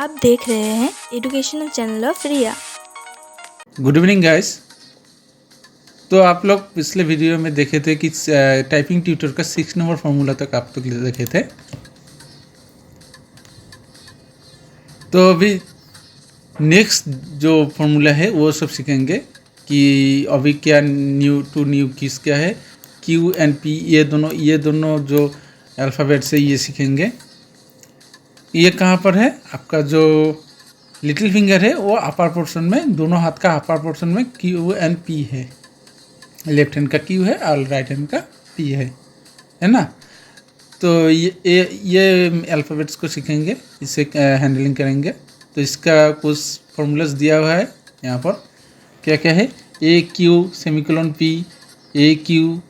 आप देख रहे हैं educational channel of Riya. Good evening guys. तो आप लोग पिछले वीडियो में देखे थे कि टाइपिंग ट्यूटर का 6 नंबर फार्मूला तक आप लोग देखे थे। तो अभी नेक्स्ट जो फार्मूला है वो सब सीखेंगे कि अभी क्या न्यू कीज क्या है, क्यू एंड पी, ये दोनों जो अल्फ़ाबेट से ये सीखेंगे। ये कहाँ पर है, आपका जो लिटिल फिंगर है वो अपर पोर्शन में, दोनों हाथ का अपर पोर्शन में क्यू एंड पी है। लेफ्ट हैंड का क्यू है और राइट हैंड का पी है ना। तो ये अल्फ़ाबेट्स को सीखेंगे, इसे हैंडलिंग करेंगे। तो इसका कुछ फॉर्मूलाज दिया हुआ है यहाँ पर। क्या क्या है, A Q semicolon P, A Q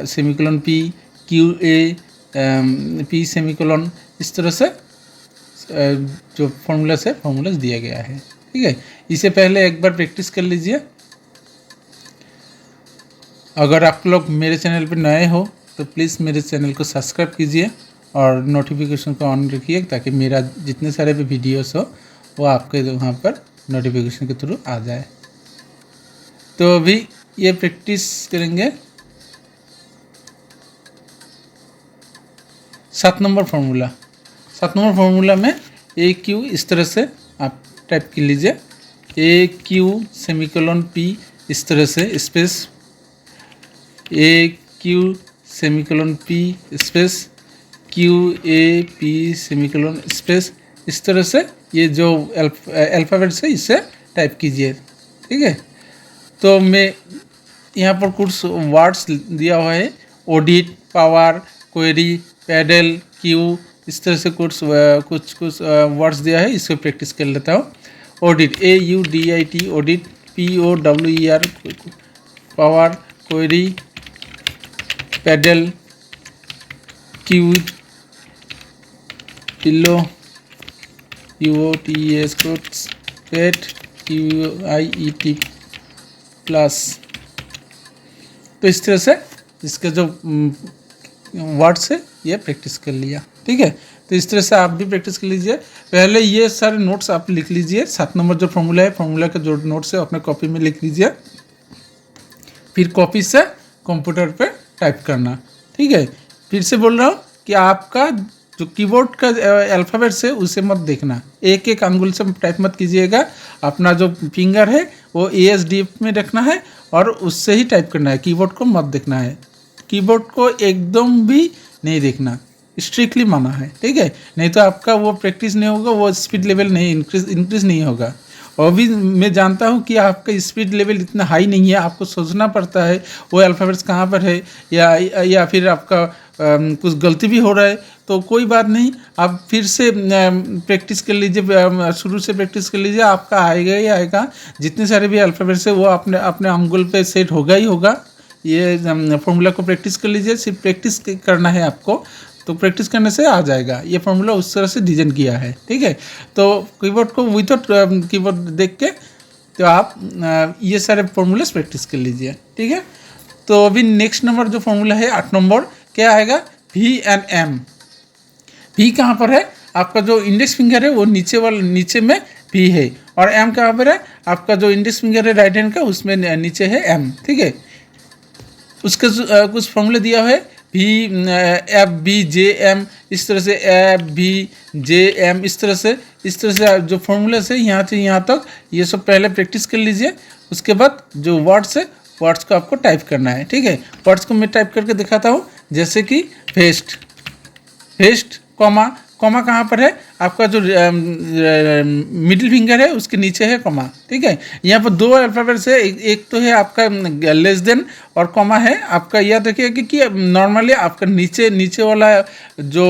semicolon P, Q A P semicolon, इस तरह से जो फॉर्मूलाज दिया गया है। ठीक है, इसे पहले एक बार प्रैक्टिस कर लीजिए। अगर आप लोग मेरे चैनल पर नए हो तो प्लीज़ मेरे चैनल को सब्सक्राइब कीजिए और नोटिफिकेशन को ऑन रखिए ताकि मेरा जितने सारे भी वीडियोस हो वो आपके वहाँ पर नोटिफिकेशन के थ्रू आ जाए। तो अभी ये प्रैक्टिस करेंगे 7 नंबर फार्मूला। 7 नंबर फार्मूला में ए क्यू इस तरह से आप टाइप कर लीजिए, ए क्यू सेमीकोलन पी, इस तरह से space, A Q semicolon P space, Q A P semicolon space, इस तरह से ये जो अल्फ़ाबेट है इसे टाइप कीजिए। ठीक है, तो मैं यहाँ पर कुछ वर्ड्स दिया हुआ है, audit, power, query, paddle, Q, इस तरह से कुछ वर्ड्स दिया है। इसको प्रैक्टिस कर लेता हूँ। Audit, A U D I T, audit, P O W E R, power, query, paddle, Q, pillow, U O T S quotes, pet, Q I E T plus. तो इस तरह से इसका जो वर्ड्स है ये प्रैक्टिस कर लिया। ठीक है, तो इस तरह से आप भी प्रैक्टिस कर लीजिए। पहले ये सारे नोट्स आप लिख लीजिए। 7 नंबर जो फार्मूला है, फार्मूला का जो नोट्स है अपने कॉपी में लिख लीजिए, फिर कॉपी से कंप्यूटर पे टाइप करना। ठीक है, फिर से बोल रहा हूँ कि आपका जो कीबोर्ड का अल्फ़ाबेट्स है उसे मत देखना, एक एक अंगुल से टाइप मत कीजिएगा। अपना जो फिंगर है वो ASD में रखना है और उससे ही टाइप करना है, कीबोर्ड को मत देखना है। कीबोर्ड को एकदम भी नहीं देखना, स्ट्रिक्टली माना है। ठीक है, नहीं तो आपका वो प्रैक्टिस नहीं होगा, वो स्पीड लेवल नहीं इंक्रीज नहीं होगा। और भी मैं जानता हूँ कि आपका स्पीड लेवल इतना हाई नहीं है, आपको सोचना पड़ता है वो अल्फ़ाबेट्स कहाँ पर है, या फिर आपका कुछ गलती भी हो रहा है। तो कोई बात नहीं, आप फिर से प्रैक्टिस कर लीजिए, शुरू से प्रैक्टिस कर लीजिए, आपका आएगा ही आएगा। जितने सारे भी अल्फ़ाबेट्स है वो अपने अपने अंगुल पे सेट होगा ही होगा। ये फॉर्मूला को प्रैक्टिस कर लीजिए, सिर्फ प्रैक्टिस करना है आपको, तो प्रैक्टिस करने से आ जाएगा। ये फार्मूला उस तरह से डिज़ाइन किया है। ठीक है, तो कीबोर्ड को विदाउट कीबोर्ड देख के तो आप ये सारे फार्मूलास प्रैक्टिस कर लीजिए। ठीक है, तो अभी नेक्स्ट नंबर जो फार्मूला है 8 नंबर, क्या आएगा, V एंड M। V कहाँ पर है, आपका जो इंडेक्स फिंगर है वो नीचे में V है, और M कहाँ पर है, आपका जो इंडेक्स फिंगर है राइट हैंड का उसमें नीचे है M। ठीक है, उसका कुछ फॉर्मूला दिया हुआ है, FBJM, इस तरह से FBJM, इस तरह से जो फॉर्मूला से यहाँ से यहाँ तक ये सब पहले प्रैक्टिस कर लीजिए। उसके बाद जो वर्ड्स है वर्ड्स को आपको टाइप करना है। ठीक है, वर्ड्स को मैं टाइप करके दिखाता हूँ, जैसे कि फेस्ट, कॉमा कहाँ पर है, आपका जो मिडिल फिंगर है उसके नीचे है कॉमा। ठीक है, यहाँ पर 2 अल्फ़ाबेट्स है, एक तो है आपका लेस देन और कॉमा है आपका। याद रखिए कि नॉर्मली आपका नीचे वाला जो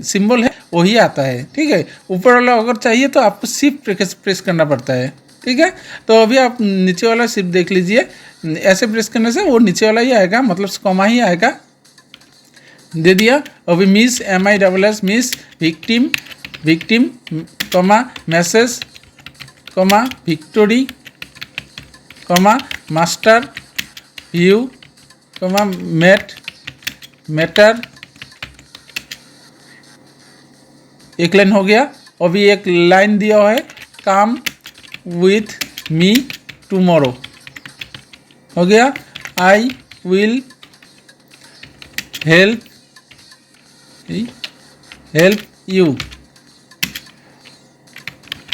सिंबल है वही आता है। ठीक है, ऊपर वाला अगर चाहिए तो आपको शिफ्ट प्रेस करना पड़ता है। ठीक है, तो अभी आप नीचे वाला शिफ्ट देख लीजिए, ऐसे प्रेस करने से वो नीचे वाला ही आएगा, मतलब कॉमा ही आएगा। दे दिया। अभी miss, MISS, miss, victim comma, message comma, victory comma, master, view comma, matter, एक लाइन हो गया। अभी एक लाइन दिया हुआ है, कम विथ मी टुमारो, हो गया। I will help you,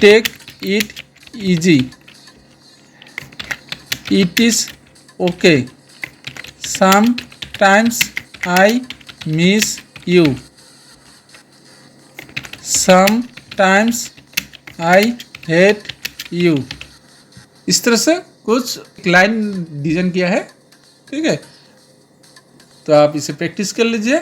take it easy, it is okay, sometimes I miss you, sometimes I hate you। इस तरह से कुछ लाइन डिजाइन किया है, ठीक है। तो आप इसे प्रैक्टिस कर लीजिए।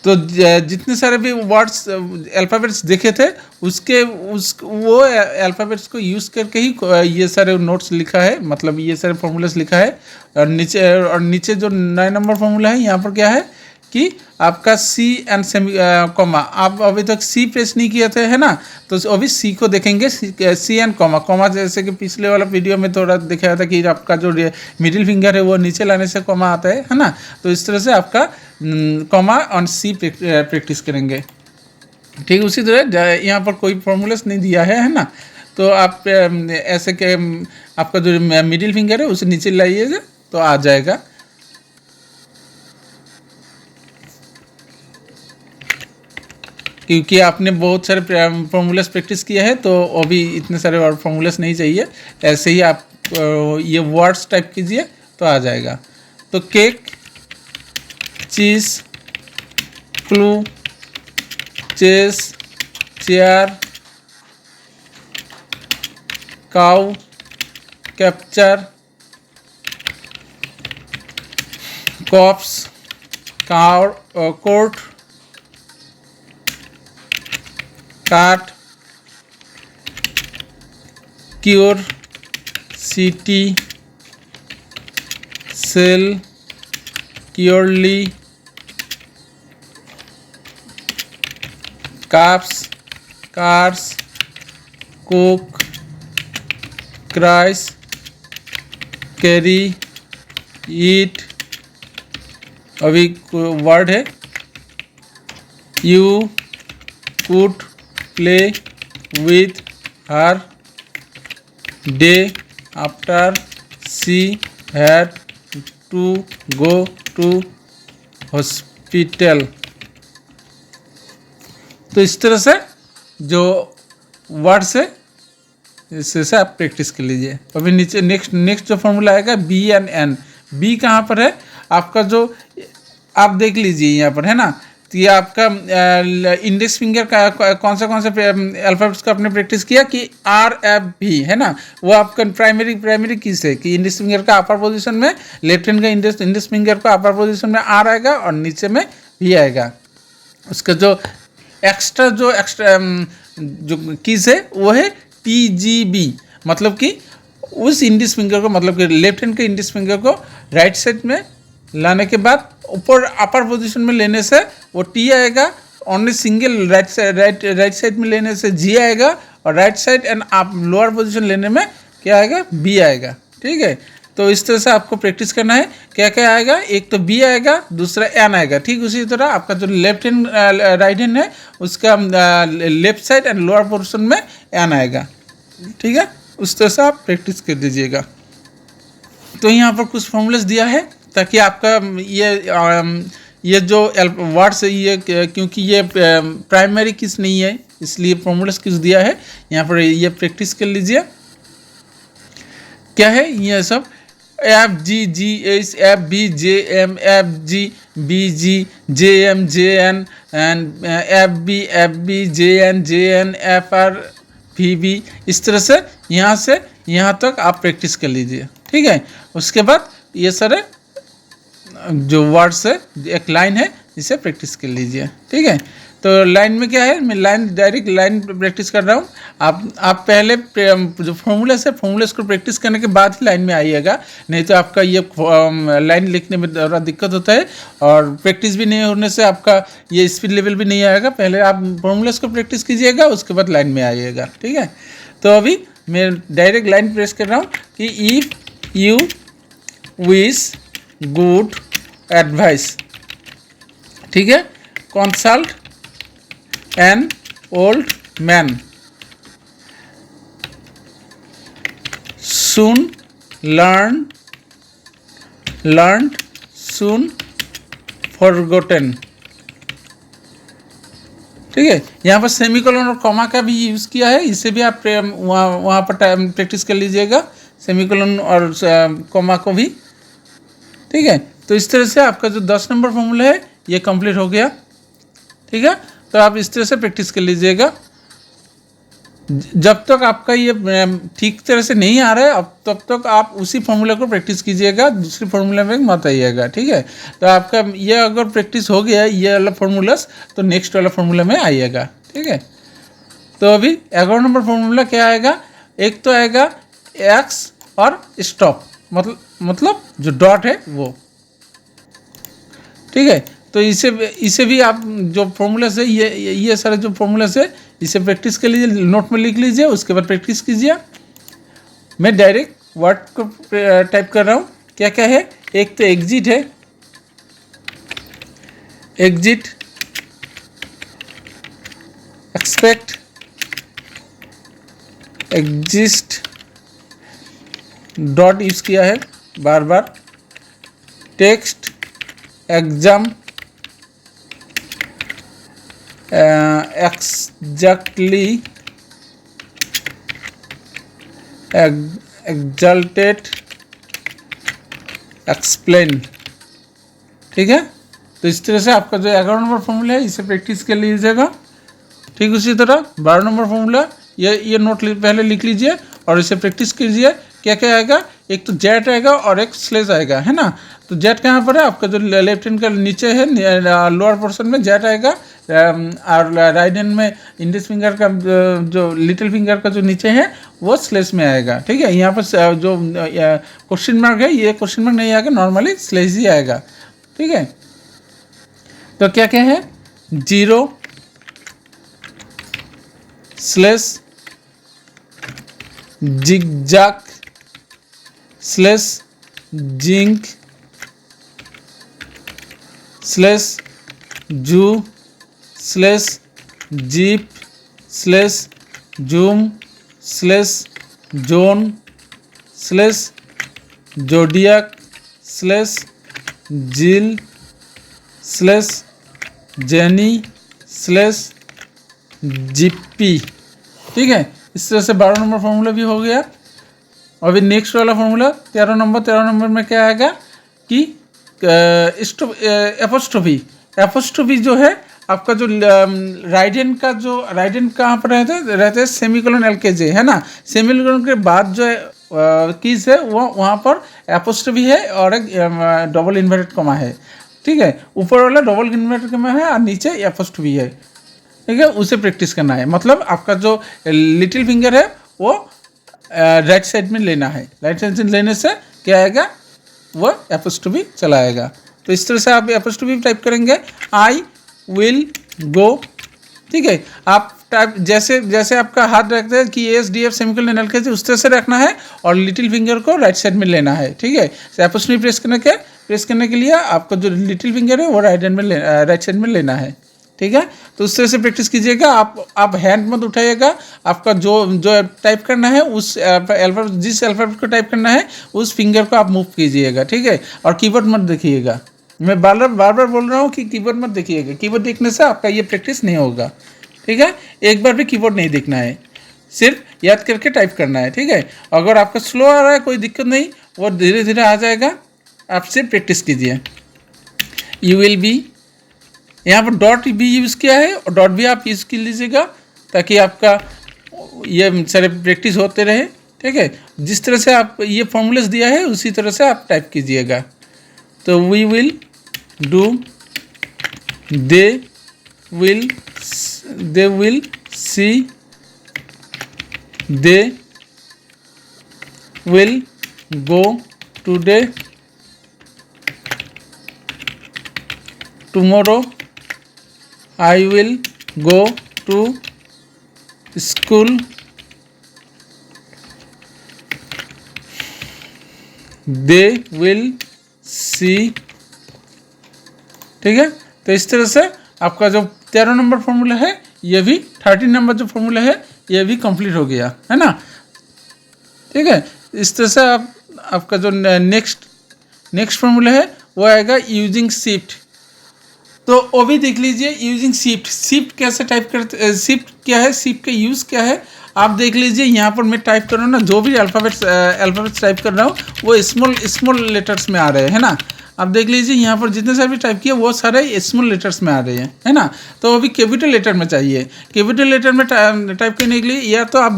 तो जितने सारे भी वर्ड्स अल्फ़ाबेट्स देखे थे वो अल्फ़ाबेट्स को यूज़ करके ही ये सारे नोट्स लिखा है, मतलब ये सारे फॉर्मूलास लिखा है। और नीचे जो 9 नंबर फॉर्मूला है, यहाँ पर क्या है कि आपका सी एंड सेमी कॉमा, आप अभी तक सी प्रेस नहीं किए थे, है ना। तो अभी सी को देखेंगे, सी एंड कॉमा जैसे कि पिछले वाला वीडियो में थोड़ा दिखाया था कि आपका जो मिडिल फिंगर है वो नीचे लाने से कॉमा आता है ना। तो इस तरह से आपका कॉमा और सी प्रैक्टिस करेंगे, ठीक। उसी तरह यहाँ पर कोई फॉर्मूलास नहीं दिया है ना। तो आप ऐसे के आपका जो मिडिल फिंगर है उसे नीचे लाइएगा तो आ जाएगा। क्योंकि आपने बहुत सारे फॉर्मूलास प्रैक्टिस किया है, तो अभी इतने सारे और फॉर्मूलास नहीं चाहिए। ऐसे ही आप ये वर्ड्स टाइप कीजिए तो आ जाएगा। तो cake, cheese, flu, chess, chair, cow, capture, cops, court, caught, cure, city, cell, curly, caps, cars, cook, cries, carry, eat. अभी वर्ड है you could play with her day after she had to go to hospital. तो इस तरह से जो words है इससे आप प्रैक्टिस कर लीजिए। अभी नीचे नेक्स्ट जो फॉर्मूला आएगा बी एंड एन। बी कहाँ पर है आपका, जो आप देख लीजिए यहाँ पर है ना। तो ये आपका इंडेक्स फिंगर का कौन से अल्फ़ाबेट्स का आपने प्रैक्टिस किया कि आर एफ भी है ना। वो आपका प्राइमरी कीज है कि इंडेक्स फिंगर का अपर पोजीशन में, लेफ्ट हैंड का इंडेक्स फिंगर का अपर पोजीशन में आर आएगा और नीचे में भी आएगा। उसका जो एक्स्ट्रा जो कीज है वो है TGB, मतलब कि उस इंडेक्स फिंगर को, मतलब कि लेफ्ट हैंड के इंडेक्स फिंगर को राइट साइड में लाने के बाद ऊपर अपर पोजीशन में लेने से वो T आएगा, ओनली सिंगल राइट साइड में लेने से G आएगा, और राइट साइड एंड आप लोअर पोजीशन लेने में क्या आएगा, B आएगा, ठीक है। तो इस तरह से आपको प्रैक्टिस करना है। क्या क्या आएगा, एक तो B आएगा, दूसरा N आएगा, ठीक। उसी तरह आपका जो लेफ्ट हैंड राइट हैंड है उसका left side and lower portion में N आएगा, ठीक है। उस तरह से आप प्रैक्टिस कर दीजिएगा। तो यहाँ पर कुछ फॉर्मूलास दिया है ताकि आपका ये जो वर्ड्स है ये, क्योंकि ये प्राइमरी किस नहीं है इसलिए फॉर्मूलास किस दिया है, यहाँ पर ये प्रैक्टिस कर लीजिए। क्या है ये सब, FGGH, FBJM, FGBG, JM, JN and FB, JN, FR, VB। इस तरह से यहाँ तक आप प्रैक्टिस कर लीजिए, ठीक है। उसके बाद ये सारे जो वर्ड्स है, एक लाइन है, इसे प्रैक्टिस कर लीजिए, ठीक है। तो लाइन में क्या है, मैं डायरेक्ट लाइन प्रैक्टिस कर रहा हूँ। आप पहले जो फॉर्मूलास है, फॉर्मूलास को प्रैक्टिस करने के बाद ही लाइन में आइएगा, नहीं तो आपका ये लाइन लिखने में थोड़ा दिक्कत होता है और प्रैक्टिस भी नहीं होने से आपका ये स्पीड लेवल भी नहीं आएगा। पहले आप फॉर्मूलास को प्रैक्टिस कीजिएगा, उसके बाद लाइन में आइएगा, ठीक है। तो अभी मैं डायरेक्ट लाइन प्रेस कर रहा हूँ कि if you wish good advice, ठीक है, consult an old man, soon learned, soon forgotten। ठीक है, यहाँ पर सेमीकोलन और कॉमा का भी यूज़ किया है, इसे भी आप वहाँ पर प्रैक्टिस कर लीजिएगा, सेमीकोलन और कॉमा को भी। ठीक है, तो इस तरह से आपका जो 10 नंबर फॉर्मूला है ये कंप्लीट हो गया। ठीक है, तो आप इस तरह से प्रैक्टिस कर लीजिएगा। जब तक आपका ये ठीक तरह से नहीं आ रहा है अब तब तक आप उसी फॉर्मूला को प्रैक्टिस कीजिएगा, दूसरी फॉर्मूला में मत आइएगा। ठीक है, तो आपका ये अगर प्रैक्टिस हो गया ये वाला फॉर्मूलास तो नेक्स्ट वाला फॉर्मूला में आइएगा। ठीक है, तो अभी 11 नंबर फॉर्मूला क्या आएगा, एक तो आएगा एक्स और स्टॉप, मतलब जो डॉट है वो। ठीक है, तो इसे भी आप जो फॉर्मूला से ये सारे जो फॉर्मूला से इसे प्रैक्टिस कर लीजिए, नोट में लिख लीजिए, उसके बाद प्रैक्टिस कीजिए। मैं डायरेक्ट वर्ड को टाइप कर रहा हूँ, क्या क्या है। एक तो एग्जिट है, exit, expect, exist, dot use किया है बार बार, text, exam, exactly, exalted, explain। ठीक है, तो इस तरह से आपका जो 11 नंबर फॉर्मूला है इसे प्रैक्टिस कर लीजिएगा। ठीक, उसी तरह 12 नंबर फॉर्मूला ये नोट पहले लिख लीजिए और इसे प्रैक्टिस कीजिए। क्या क्या आएगा, एक तो जेट आएगा और एक स्लेज आएगा, है ना। तो जेट कहाँ पर है, आपका जो लेफ्ट हैंड का नीचे है लोअर पोर्शन में जेट आएगा, और राइट हैंड में इंडेक्स फिंगर का जो लिटिल फिंगर का जो नीचे है वो स्लेज में आएगा। ठीक है, यहाँ पर जो क्वेश्चन मार्क है ये क्वेश्चन मार्क नहीं आएगा, नॉर्मली स्लेज ही आएगा। ठीक है, तो क्या क्या है, zero, slash, zigzag, slash, zinc, slash, zoo, slash, jeep, slash, zoom, slash, zone, slash, zodiac, slash, zeal, slash, zany, slash, zippy. ठीक है, इस तरह से 12 नंबर फॉर्मूला भी हो गया। अभी नेक्स्ट वाला फॉर्मूला 13 नंबर में क्या आएगा कि एपोस्ट्रोफी जो है आपका जो राइट हैंड कहाँ पर रहते हैं सेमीकोलन एलकेजे, है ना। सेमीकोलन के बाद जो कीज है वो वहाँ पर एपोस्ट्रोफी है और एक डबल इन्वर्टेड कॉमा है। ठीक है, ऊपर वाला डबल इन्वर्टेड कॉमा है और नीचे एपोस्ट्रोफी है। ठीक है, उसे प्रैक्टिस करना है, मतलब आपका जो लिटिल फिंगर है वो राइट साइड में लेना है, राइट साइड से लेने से क्या आएगा, वो एपोस्ट्रोफी चला आएगा। तो इस तरह से आप एपोस्ट्रोफी टाइप करेंगे, आई विल गो। ठीक है, आप टाइप जैसे आपका हाथ रखते हैं कि एस डी एफ सेमीकोलन एलकेजे उस तरह से रखना है और लिटिल फिंगर को राइट साइड में लेना है। ठीक है, एपोस्ट्रोफी प्रेस करने के लिए आपका जो लिटिल फिंगर है वो राइट साइड में लेना है। ठीक है, तो उस तरह से प्रैक्टिस कीजिएगा। आप हैंड मत उठाइएगा, आपका जो टाइप करना है उस जिस अल्फाबेट को टाइप करना है उस फिंगर को आप मूव कीजिएगा। ठीक है, और कीबोर्ड मत देखिएगा, मैं बार बार बोल रहा हूँ कि कीबोर्ड मत देखिएगा, कीबोर्ड देखने से आपका ये प्रैक्टिस नहीं होगा। ठीक है, एक बार भी कीबोर्ड नहीं देखना है, सिर्फ याद करके टाइप करना है। ठीक है, अगर आपका स्लो आ रहा है कोई दिक्कत नहीं, वो धीरे धीरे आ जाएगा, आप सिर्फ प्रैक्टिस कीजिए। यू विल बी, यहाँ पर डॉट भी यूज़ किया है और डॉट भी आप यूज़ कर लीजिएगा ताकि आपका ये सारे प्रैक्टिस होते रहे। ठीक है, जिस तरह से आप ये फॉर्मूलास दिया है उसी तरह से आप टाइप कीजिएगा। तो we will do, they will see, they will go today, tomorrow I will go to school, they will see। ठीक है, तो इस तरह से आपका जो 13 नंबर फॉर्मूला है ये भी 13 नंबर जो फॉर्मूला है ये भी कंप्लीट हो गया, है ना। ठीक है, इस तरह से आपका जो नेक्स्ट फॉर्मूला है वो आएगा यूजिंग शिफ्ट। तो वो भी देख लीजिए, यूजिंग शिफ्ट कैसे टाइप करते, शिफ्ट क्या है, शिफ्ट का यूज़ क्या है आप देख लीजिए। यहाँ पर मैं टाइप कर रहा हूँ ना, जो भी अल्फ़ाबेट्स टाइप कर रहा हूँ वो स्मॉल लेटर्स में आ रहे हैं, है ना। आप देख लीजिए यहाँ पर जितने सारे भी टाइप किए वो सारे स्मॉल लेटर्स में आ रहे हैं, है ना। तो अभी कैपिटल लेटर में चाहिए। कैपिटल लेटर में टाइप करने के लिए या तो आप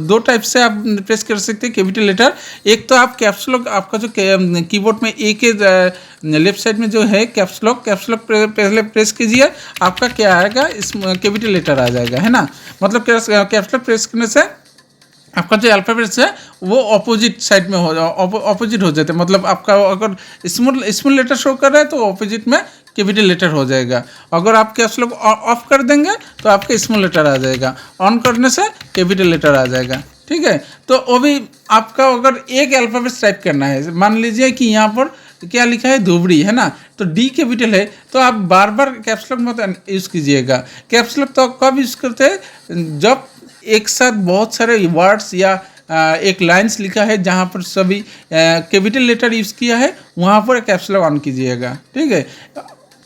दो टाइप से आप प्रेस कर सकते हैं कैपिटल लेटर। एक तो आप कैप्स लॉक, आपका जो कीबोर्ड में ए के लेफ्ट साइड में जो है कैप्स लॉक पहले प्रेस कीजिए, आपका क्या आएगा, इस कैपिटल लेटर आ जाएगा, है ना। मतलब कैप्स लॉक प्रेस करने से आपका जो अल्फ़ाबेट्स है वो ऑपोजिट साइड में ऑपोजिट हो जाते हैं। मतलब आपका अगर स्मॉल लेटर शो कर रहा है तो ऑपोजिट में कैपिटल लेटर हो जाएगा। अगर आप कैप्स लॉक ऑफ कर देंगे तो आपका स्मॉल लेटर आ जाएगा, ऑन करने से कैपिटल लेटर आ जाएगा। ठीक है, तो वो भी आपका अगर एक अल्फ़ाबेट्स टाइप करना है, मान लीजिए कि यहाँ पर क्या लिखा है, धुबड़ी, है ना। तो डी कैपिटल है तो आप बार बार कैप्स लॉक मत यूज़ कीजिएगा। कैप्स लॉक तो कब यूज़ करते हैं, जब एक साथ बहुत सारे वर्ड्स या एक लाइन्स लिखा है जहाँ पर सभी कैपिटल लेटर यूज़ किया है वहाँ पर कैप्स लॉक ऑन कीजिएगा। ठीक है,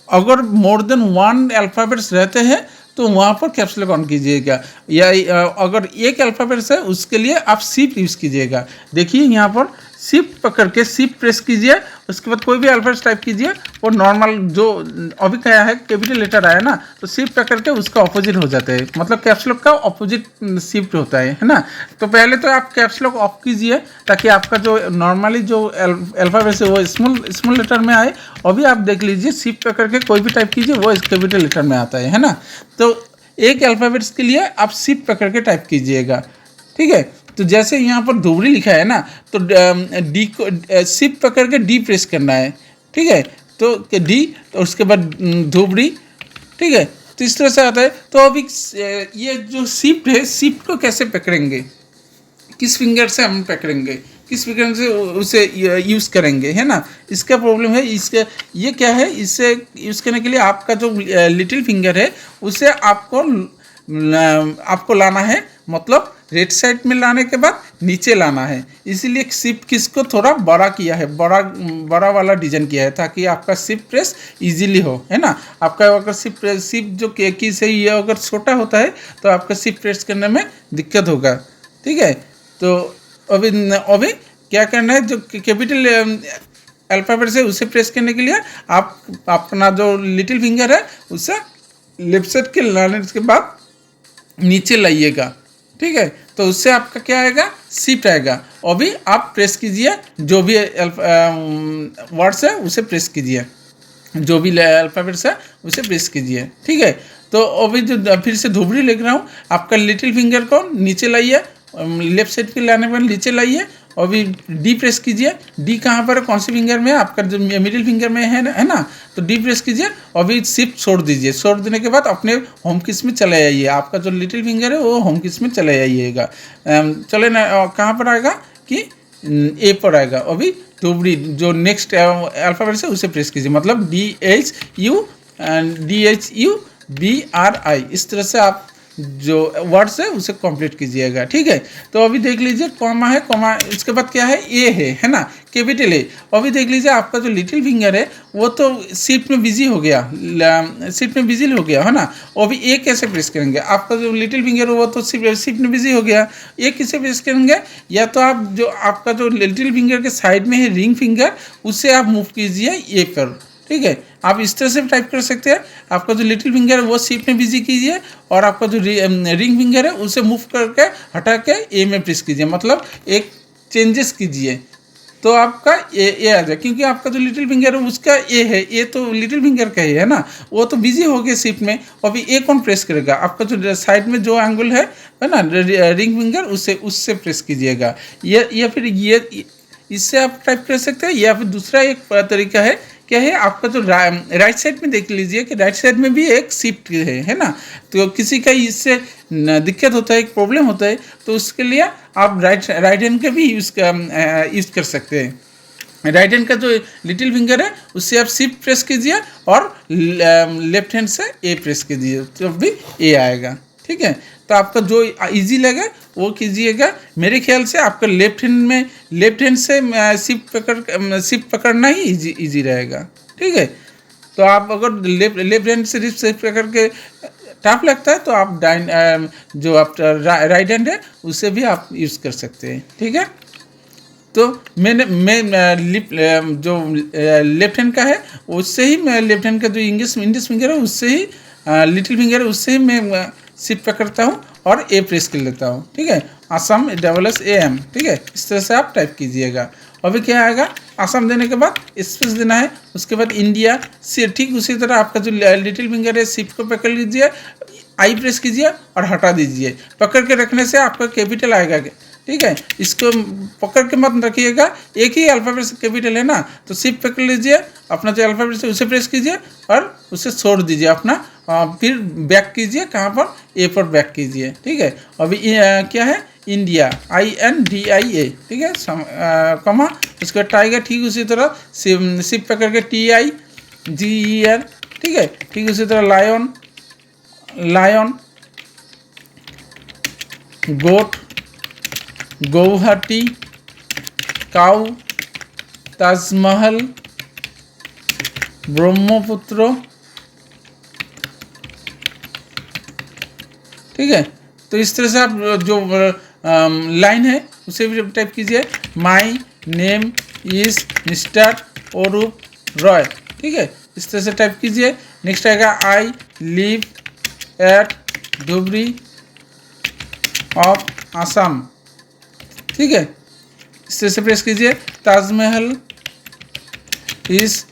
अगर मोर देन 1 अल्फ़ाबेट्स रहते हैं तो वहाँ पर कैप्स लॉक ऑन कीजिएगा, या अगर एक अल्फ़ाबेट्स है उसके लिए आप शिफ्ट यूज़ कीजिएगा। देखिए यहाँ पर शिफ्ट पकड़ के शिफ्ट प्रेस कीजिए, उसके बाद कोई भी अल्फ़ाबेट्स टाइप कीजिए और नॉर्मल जो अभी क्या है कैपिटल लेटर आया ना, तो शिफ्ट पकड़ के उसका ऑपोजिट हो जाता है, मतलब कैप्स लॉक का ऑपोजिट शिफ्ट होता है ना। तो पहले तो आप कैप्स लॉक ऑफ कीजिए ताकि आपका जो नॉर्मली जो अल्फ़ाबेट्स है वो स्मॉल लेटर में आए। अभी आप देख लीजिए शिफ्ट पकड़ के कोई भी टाइप कीजिए वो कैपिटल लेटर में आता है ना। तो एक अल्फ़ाबेट्स के लिए आप शिफ्ट पकड़ के टाइप कीजिएगा। ठीक है, तो जैसे यहाँ पर धुबड़ी लिखा है ना, तो डी को शिफ्ट पकड़ के डी प्रेस करना है। ठीक है, तो डी, तो उसके बाद धुबड़ी। ठीक है, तो इस तरह से आता है। तो अभी ये जो शिफ्ट है, शिफ्ट को कैसे पकड़ेंगे, किस फिंगर से हम पकड़ेंगे, किस फिंगर से उसे यूज़ करेंगे, है ना। इसका प्रॉब्लम है, इसका ये क्या है, इससे यूज़ करने के लिए आपका जो लिटिल फिंगर है उसे आपको लाना है, मतलब रेड साइड में लाने के बाद नीचे लाना है। इसीलिए शिफ्ट किसको थोड़ा बड़ा किया है, बड़ा वाला डिजाइन किया है ताकि आपका शिफ्ट प्रेस इजीली हो, है ना। आपका अगर शिफ्ट जो की से ये अगर छोटा होता है तो आपका शिफ्ट प्रेस करने में दिक्कत होगा। ठीक है, तो अभी क्या करना है, जो कैपिटल अल्फ़ाबेट है उसे प्रेस करने के लिए आप अपना जो लिटिल फिंगर है उसे लेफ्ट साइड के लाने के बाद नीचे लाइएगा। ठीक है, तो उससे आपका क्या आएगा, शिफ्ट आएगा। अभी आप प्रेस कीजिए, जो भी वर्ड्स है उसे प्रेस कीजिए, जो भी अल्फ़ाबेट्स है उसे प्रेस कीजिए। ठीक है, तो अभी जो फिर से धुबड़ी लिख रहा हूँ, आपका लिटिल फिंगर को नीचे लाइए, लेफ्ट साइड के लाने पर नीचे लाइए। अभी डी प्रेस कीजिए। डी कहाँ पर है, कौन सी फिंगर में, आपका जो मिडिल फिंगर में है ना, तो डी प्रेस कीजिए। अभी शिफ्ट छोड़ दीजिए, छोड़ देने के बाद अपने होम किस में चले आइए। आपका जो लिटिल फिंगर है वो होम किस में चले आइएगा। चले ना, कहाँ पर आएगा कि ए पर आएगा। अभी धुबड़ी जो नेक्स्ट अल्फ़ाबेट है उसे प्रेस कीजिए, मतलब DHUBRI, इस तरह से आप जो वर्ड्स है उसे कंप्लीट कीजिएगा। ठीक है, तो अभी देख लीजिए कॉमा है, कॉमा इसके बाद क्या है, ए है ना, कैपिटल ए। अभी देख लीजिए आपका जो लिटिल फिंगर है वो तो शिफ्ट में बिजी हो गया, है ना। अभी ए कैसे प्रेस करेंगे, आपका जो लिटिल फिंगर है वो तो शिफ्ट में बिजी हो गया। ए किसे प्रेस करेंगे, या तो आप जो आपका जो लिटिल फिंगर के साइड में है रिंग फिंगर उसे आप मूव कीजिए ए पर। ठीक है, आप इस तरह से भी टाइप कर सकते हैं। आपका जो लिटिल फिंगर है वो शिफ्ट में बिजी कीजिए और आपका जो रिंग फिंगर है उसे मूव करके हटा के ए में प्रेस कीजिए, मतलब एक चेंजेस कीजिए तो आपका ए आ जाए। क्योंकि आपका जो लिटिल फिंगर है उसका ए है, ए तो लिटिल फिंगर का ही है ना, वो तो बिजी हो गया शिफ्ट में। अभी ए कौन प्रेस करेगा, आपका जो साइड में जो एंगल है ना रिंग फिंगर उससे प्रेस कीजिएगा। या फिर ये इससे आप टाइप कर सकते हैं। या फिर दूसरा एक तरीका है, क्या है, आपका जो राइट साइड में देख लीजिए कि राइट साइड में भी एक शिफ्ट है ना। तो किसी का इससे दिक्कत होता है, एक प्रॉब्लम होता है, तो उसके लिए आप राइट हैंड का भी यूज़ कर सकते हैं। राइट हैंड का जो लिटिल फिंगर है उससे आप शिफ्ट प्रेस कीजिए और लेफ्ट हैंड से ए प्रेस कीजिए तो भी ए आएगा। ठीक है, तो आपका जो इजी लगे वो कीजिएगा। मेरे ख्याल से आपका लेफ्ट हैंड से शिफ्ट पकड़ना ही इजी रहेगा। ठीक है, तो आप अगर लेफ्ट हैंड से शिफ्ट पकड़ के टफ लगता है तो आप जो आप राइट हैंड है उससे भी आप यूज़ कर सकते हैं। ठीक है, तो मैं जो लेफ्ट हैंड का है उससे ही मैं लेफ्ट हैंड का जो इंग्लिश फिंगर है उससे ही लिटिल फिंगर है उससे ही मैं शिफ्ट पकड़ता हूँ और ए प्रेस कर लेता हूँ। ठीक है, असम ASAM। ठीक है, इस तरह से आप टाइप कीजिएगा। अभी क्या आएगा, असम देने के बाद स्पेस देना है, उसके बाद इंडिया से ठीक उसी तरह आपका जो लिटिल फिंगर है शिफ्ट को पकड़ लीजिए, आई प्रेस कीजिए और हटा दीजिए। पकड़ के रखने से आपका कैपिटल आएगा। ठीक है, इसको पकड़ के मत रखिएगा, एक ही अल्फ़ाबेट से कैपिटल है ना, तो शिफ्ट पकड़ लीजिए, अपना जो अल्फ़ाबेट से उसे प्रेस कीजिए और उसे छोड़ दीजिए अपना, फिर बैक कीजिए, कहाँ पर ए पर बैक कीजिए। ठीक है, अभी क्या है इंडिया INDIA। ठीक है, कमा उसका टाइगर ठीक उसी तरह शिफ्ट पकड़ के TIGER। ठीक है, ठीक उसी तरह लायन गोट गुवाहाटी काऊ ताजमहल ब्रह्मपुत्र। ठीक है, तो इस तरह से आप जो लाइन है उसे भी टाइप कीजिए, माई नेम इज मिस्टर अरूप रॉय। ठीक है, इस तरह से टाइप कीजिए। नेक्स्ट आएगा I live at Dhubri of Assam. ठीक है, इस तरह से प्रेस कीजिए। Taj Mahal is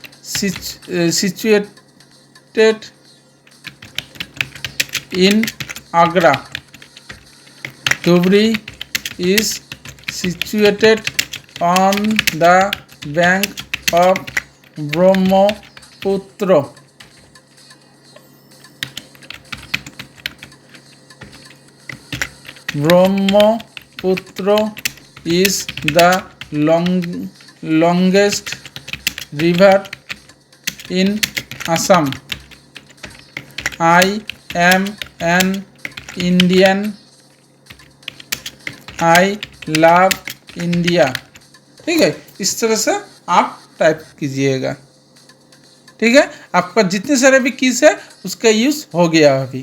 situated in Agra. Dhubri is situated on the bank of Brahmaputra. Brahmaputra is the longest river in Assam. I am an Indian. I love India. ठीक है, इस तरह से आप टाइप कीजिएगा। ठीक है, आपका जितने सारे भी कीज है उसका यूज़ हो गया अभी।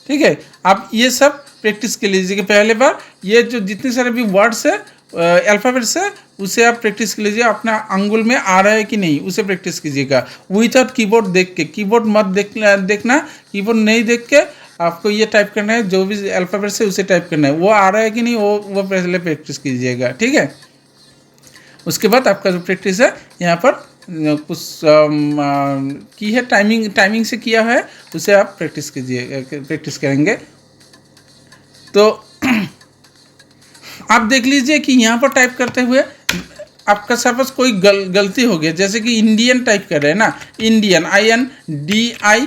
ठीक है, आप ये सब प्रैक्टिस कर लीजिए। पहले बार ये जो जितने सारे भी वर्ड्स है अल्फ़ाबेट्स है उसे आप प्रैक्टिस कर लीजिए, अपना अंगुल में आ रहा है कि नहीं उसे प्रैक्टिस कीजिएगा विदाउट कीबोर्ड देख के। कीबोर्ड मत देखना, कीबोर्ड नहीं देख के आपको ये टाइप करना है, जो भी अल्फ़ाबेट्स है उसे टाइप करना है, वो आ रहा है कि नहीं वो पहले प्रैक्टिस कीजिएगा। ठीक है, उसके बाद आपका जो प्रैक्टिस है यहाँ पर कुछ की है टाइमिंग से किया है उसे आप प्रैक्टिस करेंगे। तो आप देख लीजिए कि यहाँ पर टाइप करते हुए आपका सपोज कोई गलती हो गया, जैसे कि इंडियन टाइप कर रहे हैं ना, इंडियन INDI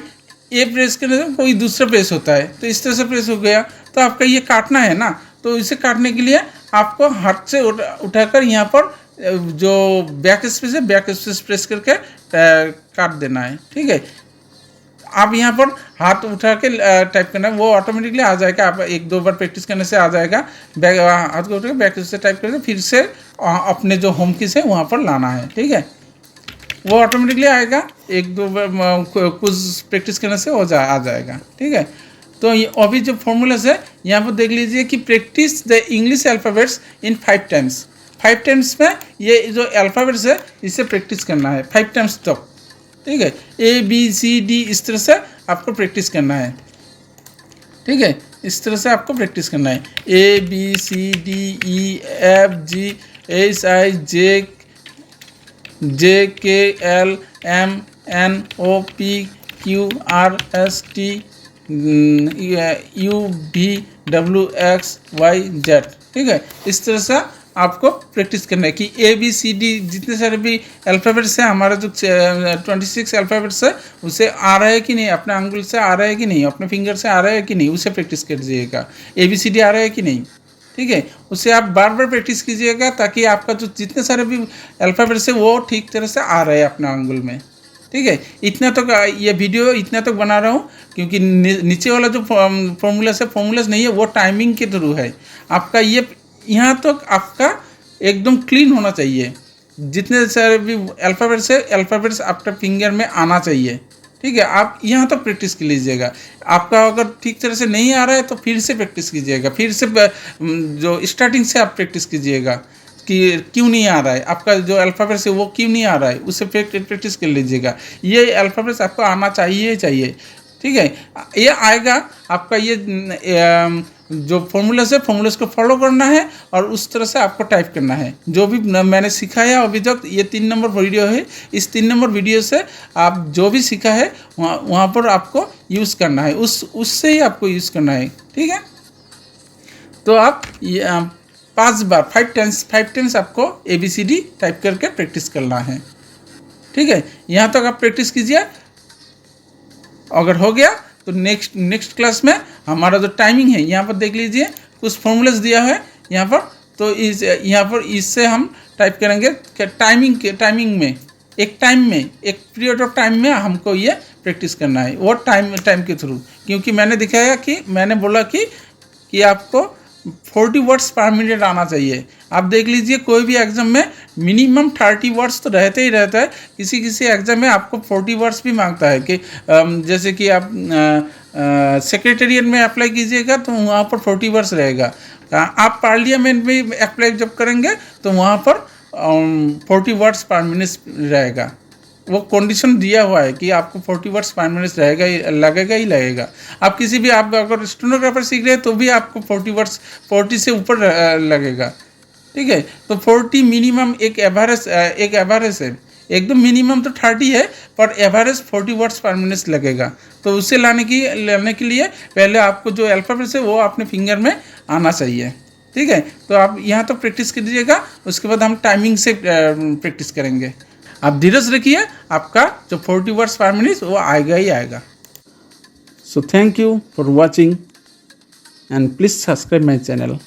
ए प्रेस करने से कोई दूसरा प्रेस होता है, तो इस तरह से प्रेस हो गया, तो आपका ये काटना है ना, तो इसे काटने के लिए आपको हाथ से उठाकर यहाँ पर जो बैक स्पेस प्रेस करके काट देना है। ठीक है, आप यहाँ पर हाथ उठा के टाइप करना है, वो ऑटोमेटिकली आ जाएगा। आप एक दो बार प्रैक्टिस करने से आ जाएगा। हाथ को उठा के बैक से टाइप करके फिर से अपने जो होम कीज है वहाँ पर लाना है। ठीक है, वो ऑटोमेटिकली आएगा, एक दो बार कुछ प्रैक्टिस करने से आ जाएगा। ठीक है, तो अभी जो फॉर्मूलाज है यहाँ पर देख लीजिए कि practice the English alphabets in 5 times. 5 times में ये जो अल्फ़ाबेट्स है इसे प्रैक्टिस करना है 5 टाइम्स तक। ठीक है, ABCD इस तरह से आपको प्रैक्टिस करना है। ठीक है, इस तरह से आपको प्रैक्टिस करना है ABCDEFGHIJKLMNOPQRSTUVWXYZ। ठीक है, इस तरह से आपको प्रैक्टिस करना है कि ABCD जितने सारे भी अल्फ़ाबेट्स हैं, हमारा जो 26 अल्फ़ाबेट्स है उसे आ रहा है कि नहीं, अपने अंगुल से आ रहा है कि नहीं, अपने फिंगर से आ रहा है कि नहीं, उसे प्रैक्टिस कीजिएगा। ABCD आ रहा है कि नहीं। ठीक है। उसे आप बार बार प्रैक्टिस कीजिएगा ताकि आपका जो जितने सारे भी अल्फ़ाबेट्स है वो ठीक तरह से आ रहे हैं अपना अंगुल में, ठीक है। इतना तक ये वीडियो इतना तक बना रहा हूँ क्योंकि नीचे वाला जो फॉर्मूलास है, फॉर्मूलास नहीं है, वो टाइमिंग के थ्रू है। आपका ये यहाँ तक आपका एकदम क्लीन होना चाहिए। जितने सारे भी अल्फ़ाबेट्स है, अल्फ़ाबेट्स आपके फिंगर में आना चाहिए, ठीक है। आप यहाँ तक प्रैक्टिस कर लीजिएगा। आपका अगर ठीक तरह से नहीं आ रहा है तो फिर से प्रैक्टिस कीजिएगा, फिर से जो स्टार्टिंग से आप प्रैक्टिस कीजिएगा कि क्यों नहीं आ रहा है, आपका जो अल्फ़ाबेट्स है वो क्यों नहीं आ रहा है, उससे प्रैक्टिस कर लीजिएगा। ये अल्फ़ाबेट्स आपको आना चाहिए, ठीक है। ये आएगा। आपका ये जो फॉर्मूलास है, फॉर्मूलास को फॉलो करना है और उस तरह से आपको टाइप करना है। जो भी मैंने सिखाया अभी तक, ये 3 नंबर वीडियो है। इस 3 नंबर वीडियो से आप जो भी सीखा है वहाँ पर आपको यूज़ करना है, उससे ही आपको यूज़ करना है, ठीक है। तो आप 5 बार 5 टाइम्स आपको ABCD टाइप करके प्रैक्टिस करना है, ठीक है। यहाँ तक आप प्रैक्टिस कीजिए। अगर हो गया तो नेक्स्ट क्लास में हमारा जो टाइमिंग है, यहाँ पर देख लीजिए कुछ फॉर्मूलास दिया है यहाँ पर। तो यहाँ पर इससे हम टाइप करेंगे कि टाइमिंग में एक पीरियड ऑफ टाइम में हमको ये प्रैक्टिस करना है, वो टाइम के थ्रू। क्योंकि मैंने बोला कि आपको 40 वर्ड्स पर मिनट आना चाहिए। आप देख लीजिए कोई भी एग्ज़ाम में मिनिमम 30 वर्ड्स तो रहते ही रहता है। किसी एग्ज़ाम में आपको 40 वर्ड्स भी मांगता है कि जैसे कि आप सेक्रेटेरिएट में अप्लाई कीजिएगा तो वहाँ पर 40 वर्ड्स रहेगा। आप पार्लियामेंट में अप्लाई जब करेंगे तो वहाँ पर 40 वर्ड्स पर मिनट रहेगा। वो कंडीशन दिया हुआ है कि आपको 40 वर्ड्स पर मिनट लगेगा ही लगेगा। आप आप अगर स्टेनोग्राफर सीख रहे हैं तो भी आपको 40 से ऊपर लगेगा, ठीक है। तो 40 मिनिमम एक एवरेज है। एकदम मिनिमम तो 30 है पर एवरेज 40 वर्ड्स पर मिनट लगेगा। तो उसे लाने के लिए पहले आपको जो अल्फ़ाबेट्स है वो अपने फिंगर में आना चाहिए, ठीक है। तो आप यहाँ तो प्रैक्टिस कीजिएगा, उसके बाद हम टाइमिंग से प्रैक्टिस करेंगे। आप धीरज रखिए, आपका जो 40 वर्ड्स पर मिनट वो आएगा ही आएगा। So thank you for watching and please subscribe my channel.